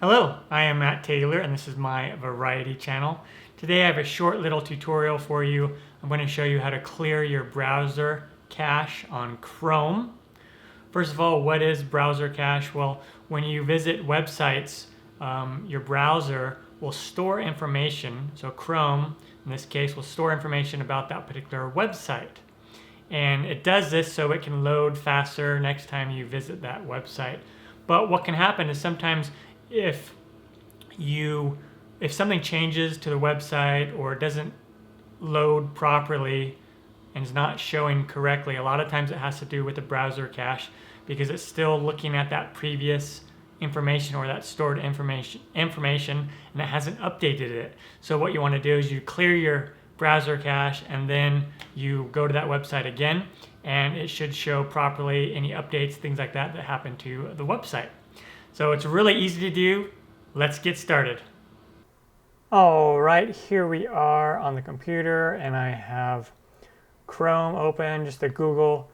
Hello, I am Matt Taylor and this is my variety channel. Today I have a short little tutorial for you. I'm going to show you how to clear your browser cache on Chrome. First of all, what is browser cache? Well, when you visit websites, your browser will store information. So Chrome, in this case, will store information about that particular website. And it does this so it can load faster next time you visit that website. But what can happen is sometimes if something changes to the website or it doesn't load properly and is not showing correctly, a lot of times it has to do with the browser cache because it's still looking at that previous information or that stored information and it hasn't updated it. So what you want to do is you clear your browser cache and then you go to that website again and it should show properly any updates, things like that happen to the website. So it's really easy to do. Let's get started. All right, here we are on the computer and I have Chrome open, just the Google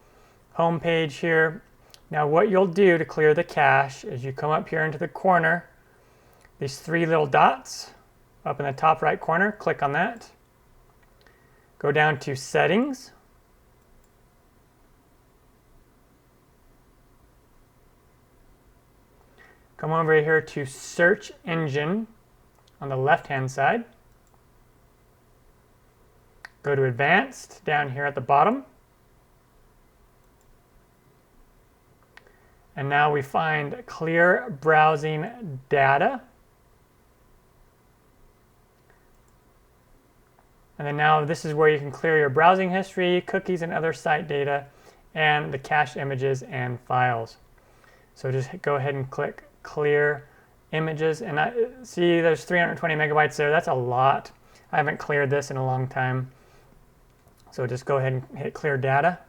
homepage here. Now what you'll do to clear the cache is you come up here into the corner, these three little dots up in the top right corner, click on that. Go down to Settings. Come over here to Search Engine on the left-hand side. Go to Advanced down here at the bottom. And now we find Clear Browsing Data. And then now this is where you can clear your browsing history, cookies and other site data, and the cached images and files. So just go ahead and click Clear Images. And I see there's 320 megabytes there. That's a lot. I haven't cleared this in a long time. So just go ahead and hit Clear Data.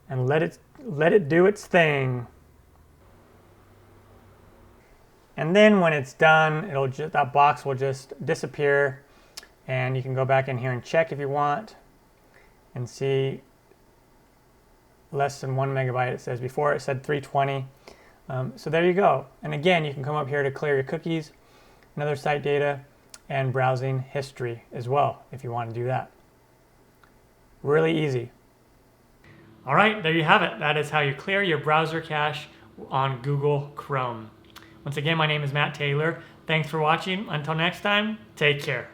And let it do its thing. And then when it's done, that box will just disappear and you can go back in here and check if you want and see less than 1 megabyte. It says before it said 320. So there you go. And again, you can come up here to clear your cookies and other site data and browsing history as well if you want to do that. Really easy. All right, there you have it. That is how you clear your browser cache on Google Chrome. Once again, my name is Matt Taylor. Thanks for watching. Until next time, take care.